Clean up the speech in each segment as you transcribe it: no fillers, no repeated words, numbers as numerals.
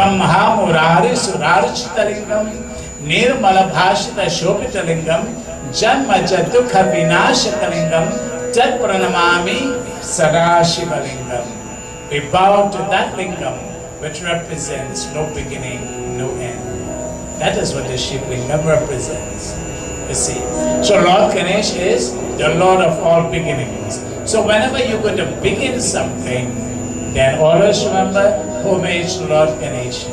Brahma Murari Surarchitalingam Nirmala Bhashita Shopitalingam Janma Jadukha Vinashakalingam Tat Pranamami Sadashivalingam. We bow to that lingam which represents no beginning, no end. That is what the Shiv lingam represents. You see. So Lord Ganesha is the Lord of all beginnings. So whenever you're going to begin something, then always remember homage to Lord Ganesha.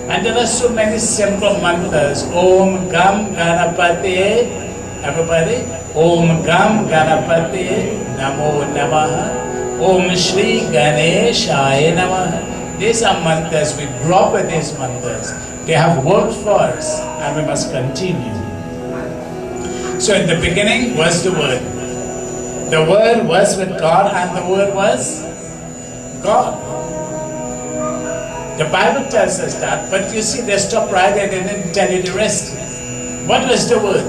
And there are so many simple mantras. Om Gam Ganapati. Everybody. Om Gam Ganapati Namo Namaha. Om Shri Ganeshaya Namaha. These are mantras. We grew up with these mantras. They have worked for us and we must continue. So in the beginning was the Word. The Word was with God and the Word was God. The Bible tells us that, but you see they stopped right there, they didn't tell you the rest. What was the Word?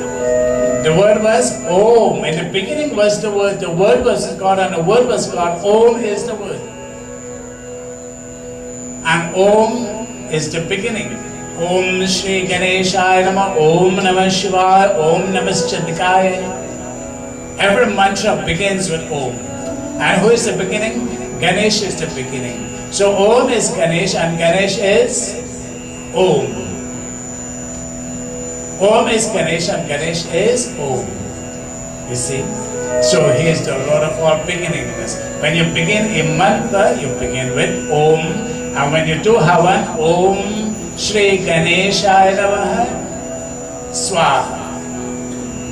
The Word was Om. In the beginning was the Word was God and the Word was God. Om is the Word. And Om is the beginning. Om Shri Ganeshaya Namah, Om Namah Shivaya, Om Namah Chandikaya. Every mantra begins with Om. And who is the beginning? Ganesha is the beginning. So Om is Ganesh and Ganesh is Om. Om is Ganesh and Ganesh is Om. You see? So he is the Lord of all beginnings. When you begin a mantra, you begin with Om. And when you do Havan, Om Shri Ganeshaya Namaha Swaha.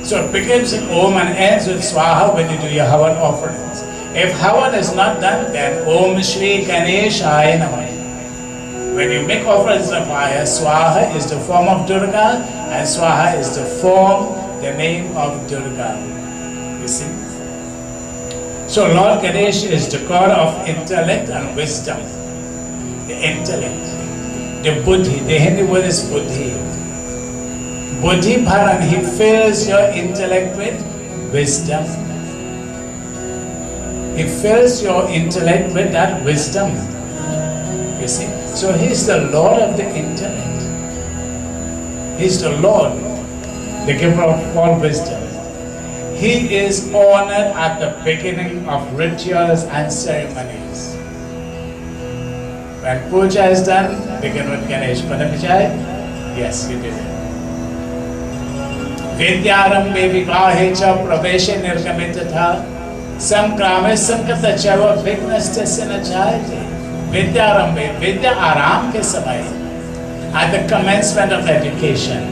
So it begins with Om and ends with Swaha when you do your Havan offerings. If Havan is not done, then Om Shri Ganeshaya Namaha. When you make offerings of fire, Swaha is the form of Durga and Swaha is the form, the name of Durga. You see? So Lord Ganesha is the God of intellect and wisdom. The intellect. The buddhi, the Hindi word is buddhi. Buddhi Bharan, he fills your intellect with wisdom. He fills your intellect with that wisdom. You see? So he's the Lord of the intellect. He's the Lord, the giver of all wisdom. He is honored at the beginning of rituals and ceremonies. When puja is done, begin with Ganesh. Padamijay? Yes, you did it. Vidyarambe vivahe cha praveshe nirgamitata samkrame samkata chava vignasta sinachayate. Vidyarambe, Vidya aram ke samay. At the commencement of education.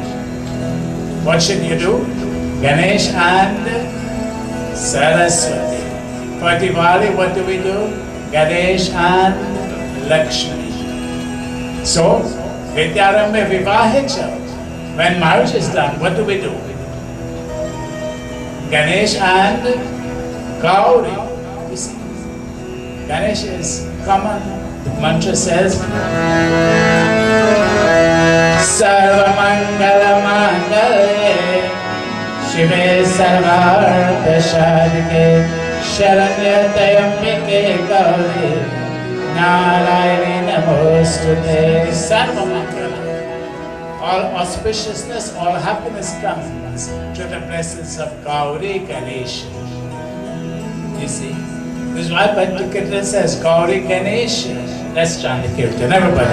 What should you do? Ganesh and Saraswati. For Diwali, what do we do? Ganesh and Lakshmi. So, Vidyarambe Vivahecha. When marriage is done, what do we do? Ganesh and Gauri. You see, Ganesh is common. The mantra says, Sarva Mangala Mangale Shive Sarvartha Shadike Sharanya Tayambike Gauri Narayani Namostute Sarva Mangala. All auspiciousness, all happiness comes to the presence of Gauri Ganesha. You see? This is why Bhattikirtan says Gauri Ganesha. Let's chant the Kirtan, everybody.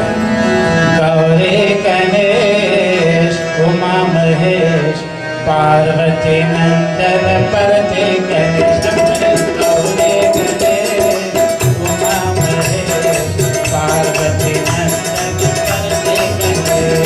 Gauri Ganesh, Uma Mahesh, Parvati Nandana Parate Ganesh. Gauri Ganesh, Uma Mahesh, Parvati Nandana Parate Ganesh.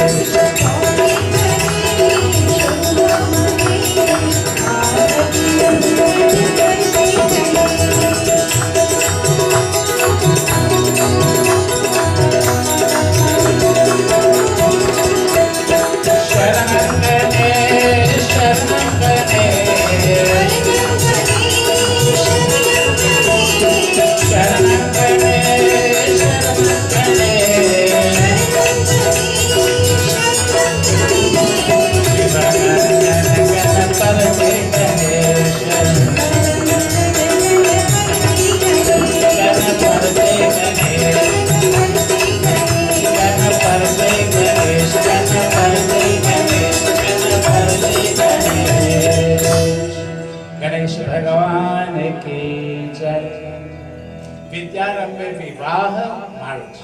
Vivaha, marriage.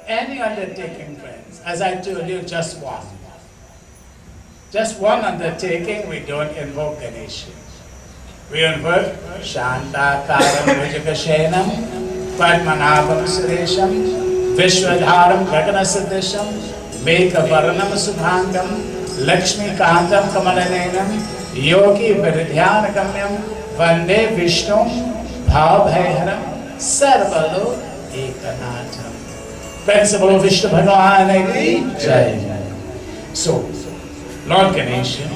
Any undertaking, friends, as I told you, just one. Just one undertaking, we don't invoke Ganesha. We invoke Shantakaram Bhujakashenam, Padmanabham Suresham, Vishwadharam Gaganasatisham, Mekavaranam Subhangam, Lakshmi Kantam Kamalanenam, Yogi Viridhyanagamyam, Vande Vishnum, Bhavbhaiharam, Sarvalo Ekanatham. Principle Vishnu Bhagavan ki Jai. So, Lord Ganesha,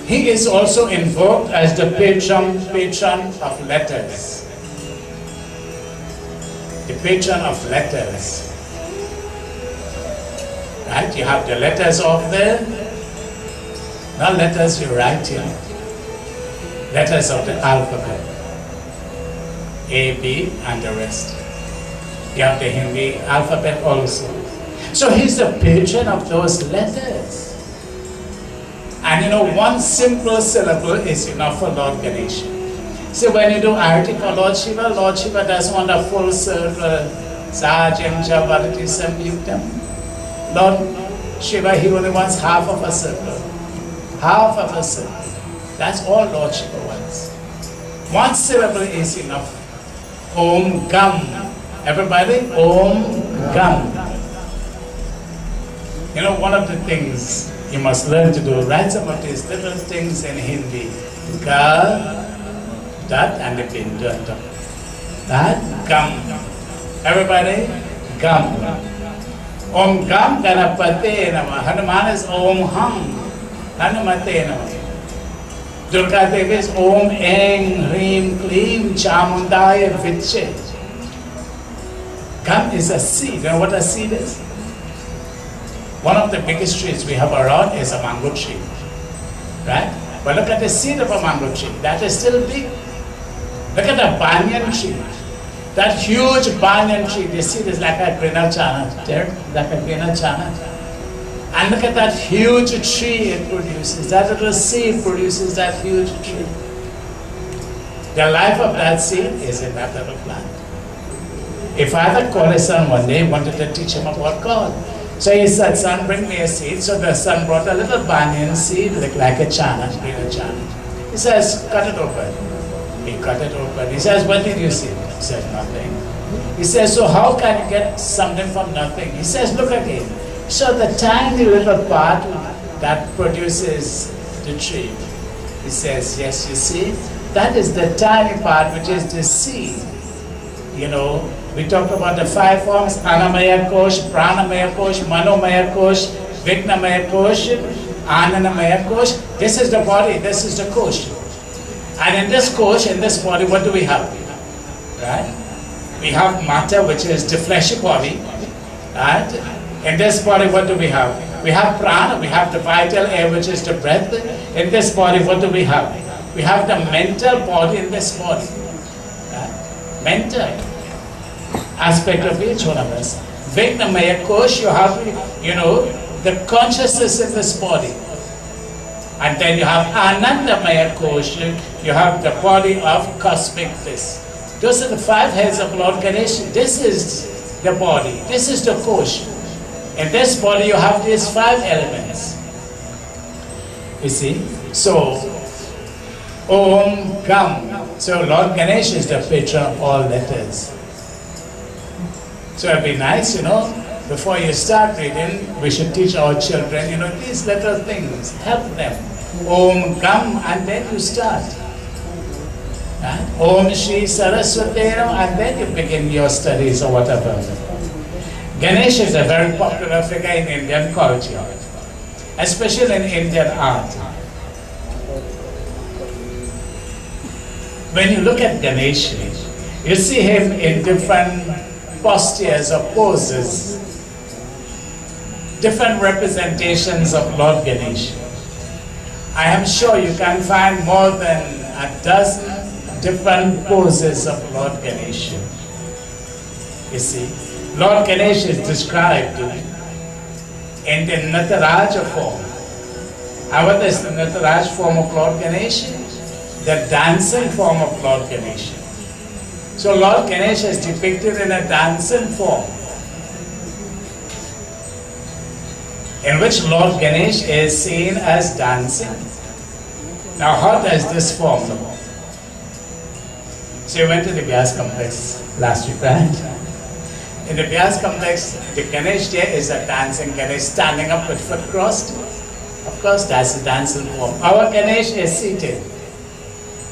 he is also invoked as the patron of letters. The patron of letters. Right? You have the letters of the, not letters you write here, letters of the alphabet. A, B, and the rest. You have the Hindi alphabet also. So he's the patron of those letters. And you know, one simple syllable is enough for Lord Ganesha. So when you do arati for Lord Shiva doesn't want a full circle. Sajam Javarati Samyuktam. Lord Shiva, he only wants half of a circle. Half of a circle. That's all Lord Shiva wants. One syllable is enough. Om Gam. Everybody, Om Gam. You know, one of the things you must learn to do, write some of these little things in Hindi. Ga, that, and the bin, that, Gam. Everybody, Gam. Om Gam Ganapate Namah. Hanuman is Om Ham. Hanumate Namah. Durga Devi is Om Eng Hrim Klim Chamundaya Viche. Gam is a seed. You know what a seed is? One of the biggest trees we have around is a mango tree. Right? But look at the seed of a mango tree. That is still big. Look at the banyan tree. That huge banyan tree, the seed is like a grain of chana. There, like a grain of chana. And look at that huge tree it produces. That little seed produces that huge tree. The life of that seed is in that little plant. A father called his son one day, wanted to teach him about God. So he said, son, bring me a seed. So the son brought a little banyan seed, like a chana, grain of chana. He says, cut it open. He cut it open. He says, what did you see? He said, nothing. He says, so how can you get something from nothing? He says, look again. So the tiny little part that produces the tree. He says, yes, you see, that is the tiny part which is the seed. You know, we talked about the five forms, Anamaya Kosh, Pranamaya Kosh, Manomaya Kosh, Vignamaya Kosh, Ananamaya Kosh. This is the body, this is the Kosh. And in this Kosh, in this body, what do we have? Right? We have matter, which is the fleshy body. Right? In this body, what do we have? We have prana, we have the vital air, which is the breath. In this body, what do we have? We have the mental body in this body. Right? Mental aspect of each one of us. Vignamaya Kosh, you have, you know, the consciousness in this body. And then you have Anandamaya Kosh, you have the body of cosmic bliss. Those are the five heads of Lord Ganesha. This is the body, this is the Kosh. In this body you have these five elements. You see? So, Om Gam. So Lord Ganesha is the patron of all letters. So it'd be nice, you know, before you start reading, we should teach our children, you know, these little things, help them. Om Gam, and then you start. Om Shri Saraswati, and then you begin your studies or whatever. Ganesha is a very popular figure in Indian culture, especially in Indian art. When you look at Ganesha, you see him in different postures or poses, different representations of Lord Ganesha. I am sure you can find more than a dozen different poses of Lord Ganesha. You see, Lord Ganesha is described in the Nataraja form. And what is the Nataraj form of Lord Ganesha? The dancing form of Lord Ganesha. So Lord Ganesha is depicted in a dancing form, in which Lord Ganesh is seen as dancing. Now how does this form look? So you went to the Vyas complex last week, right? In the Vyas complex, the Ganesh there is a dancing Ganesh standing up with foot crossed. Of course, that's the dancing form. Our Ganesh is seated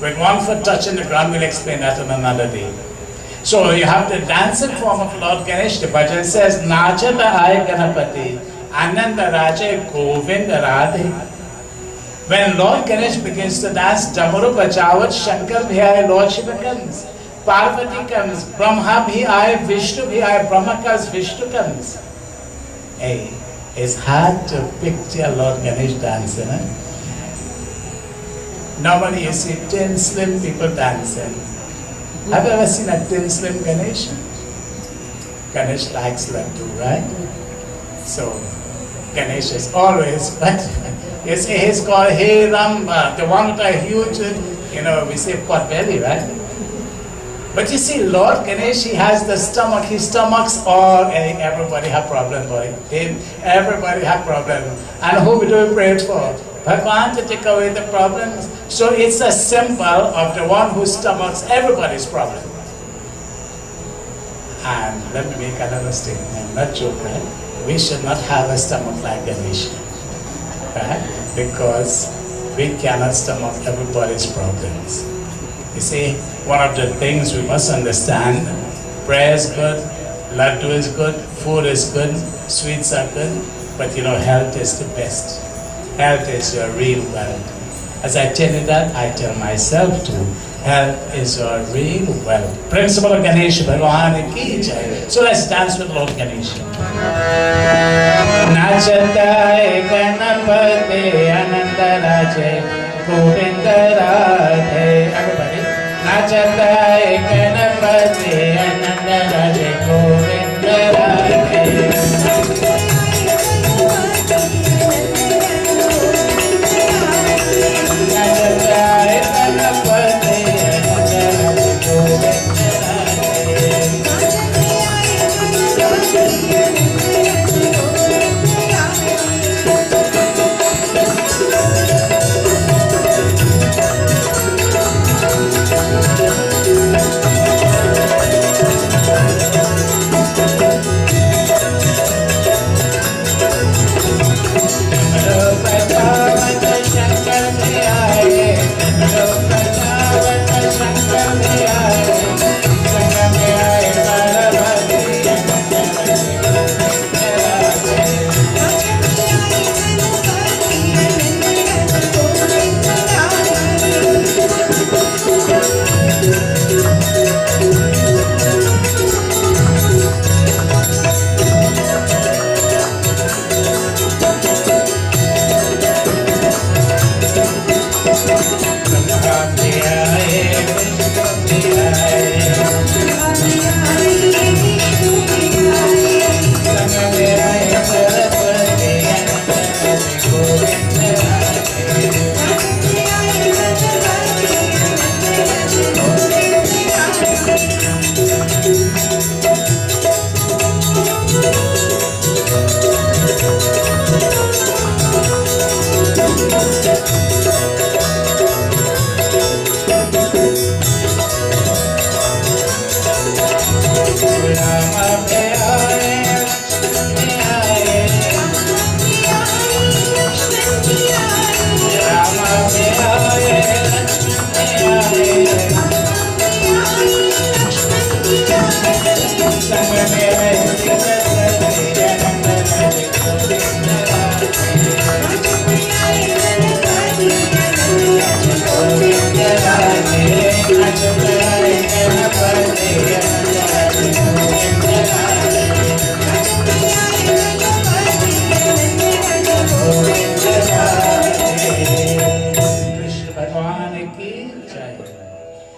with one foot touching the ground. We'll explain that on another day. So you have the dancing form of Lord Ganesh. The bhajan says, Nachata Ay Ganapati, Ananda Raja Govinda Radhe. When Lord Ganesh begins to dance, Damaru Bajawat, Shankar bhi aaye, Lord Shiva comes, Parvati comes, Brahma bhi aaye, Vishnu bhi aaye, Brahma comes, Vishnu comes. Hey, it's hard to picture Lord Ganesh dancing. Normally you see thin, slim people dancing. Have you ever seen a thin, slim Ganesh? Ganesh likes that too, right? So, Ganesh is always, but you see, he's called Hey Ramba, the one with a huge, we say pot belly, right? But you see, Lord Ganesh, he has the stomach, his stomachs all, everybody have problem, boy. Everybody have problem. And who do we pray for? Bhagwan to take away the problems. So it's a symbol of the one who stomachs everybody's problem. And let me make another statement, not joke, right? We should not have a stomach like Ganesha. Right? Because we cannot stomach everybody's problems. You see, one of the things we must understand, prayer is good, laddu is good, food is good, sweets are good, but health is the best. Health is your real wealth. As I tell you that, I tell myself too, health is your real wealth. Principle of Ganesha Bhagwan ki jai. So let's dance with Lord Ganesha. Nachata Ganapati Ananda Raje Govinda Radhe. Everybody. Nachata Ganapati Ananda Raje Govinda Radhe.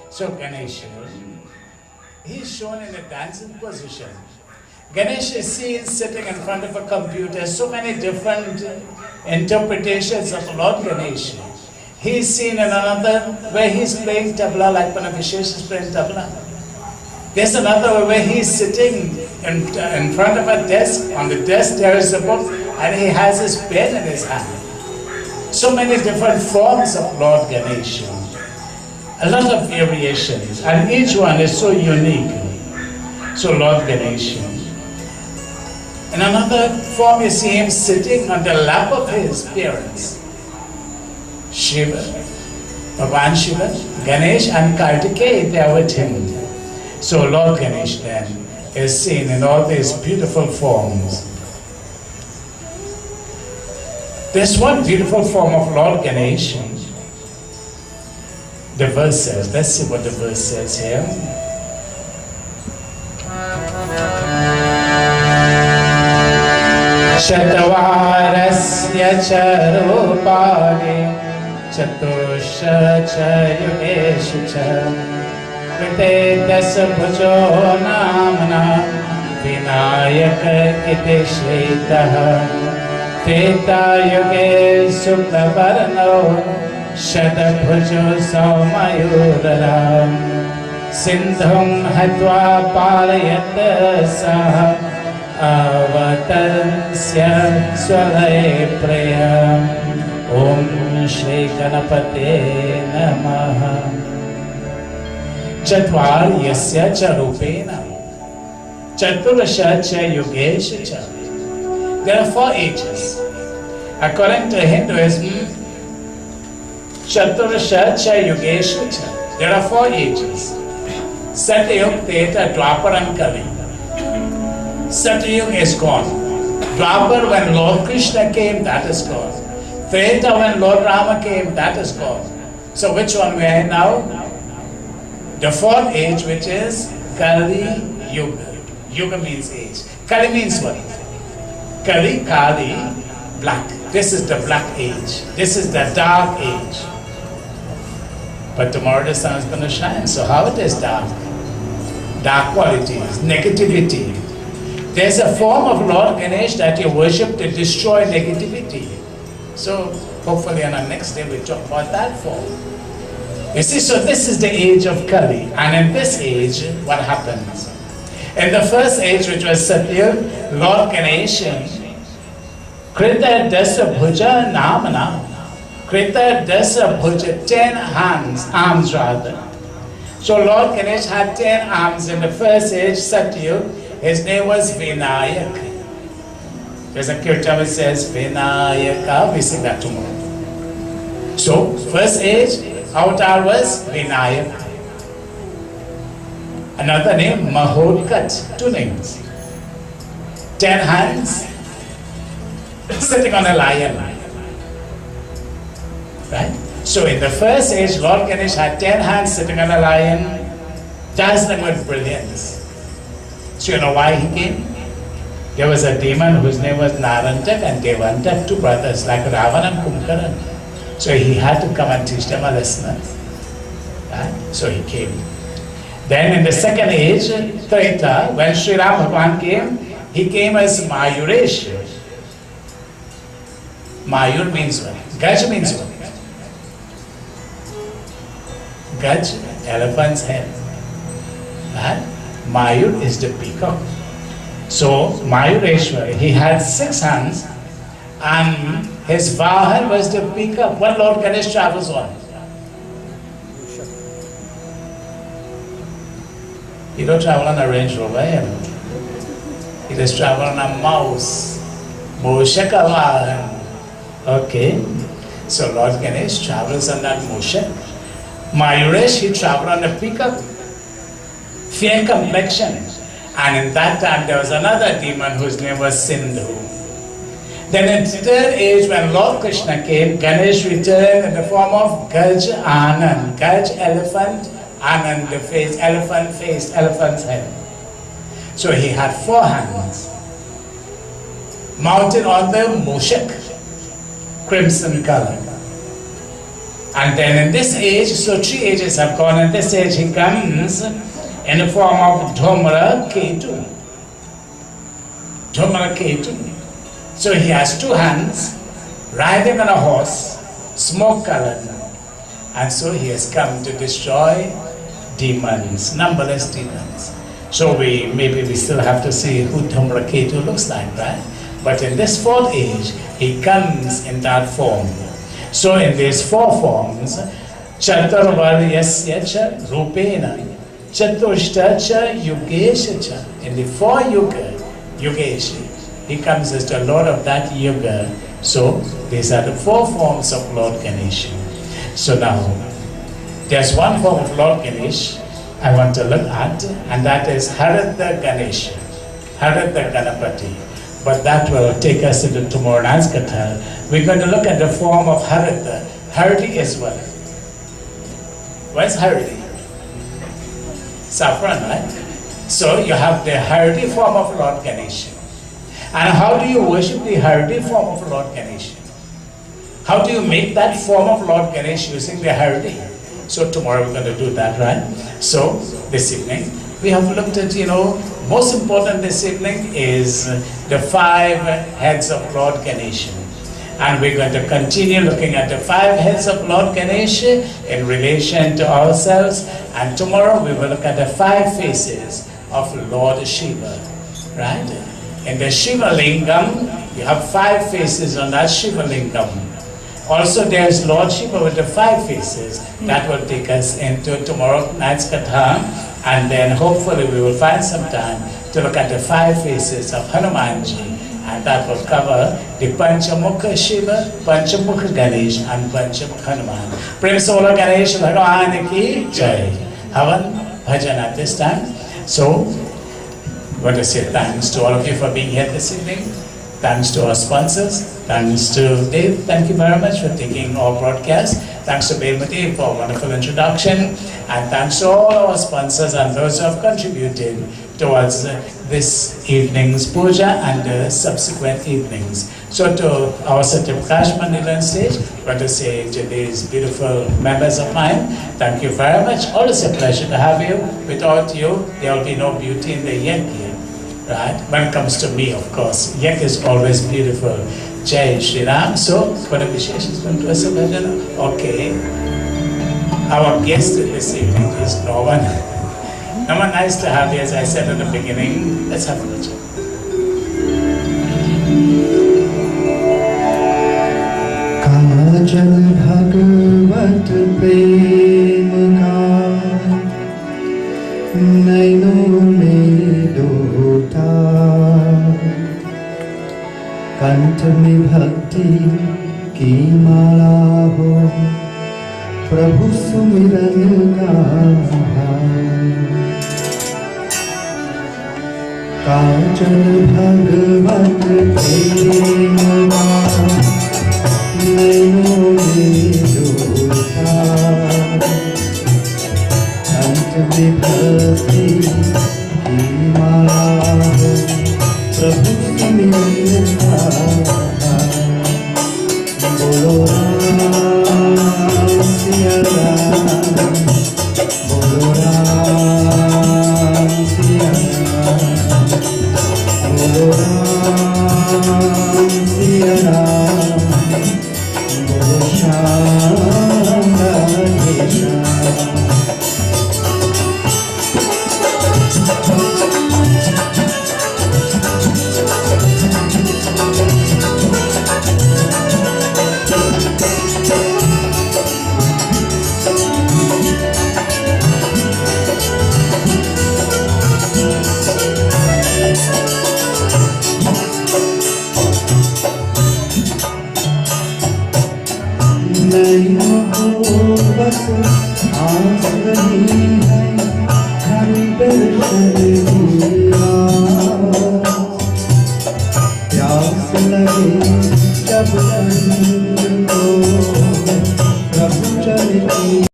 So Ganesha, he is shown in a dancing position. Ganesha is seen sitting in front of a computer. So many different interpretations of Lord Ganesha. He is seen in another where he is playing tabla, like Panavishesha is playing tabla. There's another where he's sitting in front of a desk. On the desk there is a book and he has his pen in his hand. So many different forms of Lord Ganesha. A lot of variations, and each one is so unique. So Lord Ganesha. In another form you see him sitting on the lap of his parents. Shiva, Bhagavan Shiva, Ganesh and Kartikeya, they are with him. So Lord Ganesh then is seen in all these beautiful forms. There's one beautiful form of Lord Ganesh. The verse says, let's see what the verse says here. Shatavarasya charupani chatusha chayugeshu cha Krite dasa bhujo namana vinayaka iti shetaha Teta yuge suklavarno Shadabhujo saumayurara Sindhum hatva palayat saha Avatarsya swalaya praya Om Shri Ganapate Namaha Chatvar yasya cha rupena Chaturasha cha yogesha cha. There are 4 ages. According to Hinduism, Chaturasha cha yogesha cha. There are 4 ages. Satyug, Treta, Dwapar and Kali. Satyug is gone. Dwapar, when Lord Krishna came, that is gone. Treta, when Lord Rama came, that is gone. So which one we are in now? The 4th age, which is Kali Yuga. Yuga means age. Kali means what? Kali, Kali, black. This is the black age. This is the dark age. But tomorrow the sun is going to shine. So how it is dark? Dark qualities, negativity. There's a form of Lord Ganesh that you worship to destroy negativity. So hopefully on our next day we'll talk about that form. You see, so this is the age of Kali. And in this age, what happens? In the first age, which was Satya, Lord Ganesha, Krita Dasa Bhuja Namana, Krita Dasa Bhuja, 10 arms rather. So Lord Ganesh had 10 arms in the first age, Satya. His name was Vinayak. There's a kirtan which says Vinayaka. We sing that tomorrow. So, first age, avatar was Vinayak. Another name, Mahodkat. 2 names. 10 hands, sitting on a lion. Right? So in the first age, Lord Ganesh had 10 hands sitting on a lion, dazzling with brilliance. So you know why he came? There was a demon whose name was Narantak and Devantak, 2 brothers like Ravan and Kumbhakarna. So he had to come and teach them a lesson. Right? So he came. Then in the second age, Treta, when Sri Ram Bhagavan came, he came as Mayuresh. Mayur means what? Gaj means what? Gaj, elephant's head. Right? Mayur is the peacock. So Mayureshwar, he had 6 hands and his Vahan was the peacock. What Lord Ganesh travels on? He don't travel on a Range Rover, he just travel on a mouse. Moshaka Vahan. Okay. So Lord Ganesh travels on that Moshak. Mayuresh, he traveled on a peacock. Fair complexion. And in that time there was another demon whose name was Sindhu. Then in the 3rd age, when Lord Krishna came, Ganesh returned in the form of Gaj Anand. Gaj, elephant, Anand, the face, elephant face, elephant's head. So he had 4 hands, mounted on the Moshak, crimson color. And then in this age, so 3 ages have gone, in this age he comes in the form of Dhumra Ketu. Dhumra Ketu. So he has 2 hands, riding on a horse, smoke colored. And so he has come to destroy demons, numberless demons. So we still have to see who Dhumraketu looks like, right? But in this fourth age, he comes in that form. So in these four forms, Chaturvaryasya cha Rupena, Chatushta cha Yugesha cha. In the four Yugeshi, he comes as the Lord of that Yuga. So these are the four forms of Lord Ganesha. So now, there's one form of Lord Ganesh I want to look at, and that is Haritha Ganesha, Haritha Ganapati. But that will take us into tomorrow night's Katha. We're going to look at the form of Haritha. Hariti is what? Where's Hariti? Saffron, right? So you have the Hariti form of Lord Ganesha. And how do you worship the Hariti form of Lord Ganesha? How do you make that form of Lord Ganesha using the Hariti? So tomorrow we're going to do that, right? So this evening we have looked at, most important this evening is the 5 heads of Lord Ganesha. And we're going to continue looking at the 5 heads of Lord Ganesha in relation to ourselves. And tomorrow we will look at the 5 faces of Lord Shiva, right? In the Shiva Lingam, you have 5 faces on that Shiva Lingam. Also there's Lord Shiva with the 5 faces. That will take us into tomorrow night's Katha. And then hopefully we will find some time to look at the 5 faces of Hanumanji. And that will cover the Panchamukha Shiva, Panchamukha Ganesh, and Panchamukha Hanuman. Prem Sola Ganesh Bhagwan ki Jai. Havan Bhajan at this time. So, I want to say thanks to all of you for being here this evening. Thanks to our sponsors. Thanks to Dave. Thank you very much for taking our broadcast. Thanks to Belmati for a wonderful introduction. And thanks to all our sponsors and those who have contributed towards this evening's puja and the subsequent evenings. So to our Satya Prakash Mandal on stage, I want to say to these beautiful members of mine, thank you very much. Always a pleasure to have you. Without you, there will be no beauty in the yak here. Right? When it comes to me, of course, yak is always beautiful. Jai Shri Ram. So, what a Vishesh is going to us, okay. Our guest this evening is Norman. Norman, nice to have you, as I said at the beginning. Let's have a look. Kajal Bhagavat Prem Ka Naino Me Dota Kant Me Bhakti Ki Mala Ho Prabhu Sumiran Gaha Kajal Bhagavat Prem Ka Naino Me Dota Kant Me Bhakti Ki Mala Ho Prabhu Sumiran Gaha Bolo Ram Siya Ram Bolo Ram Siya Ram Bolo Ram Siya Ram Bolo Shyam Ganesha नहीं मोहब्बत आस रही है हर दर्शन की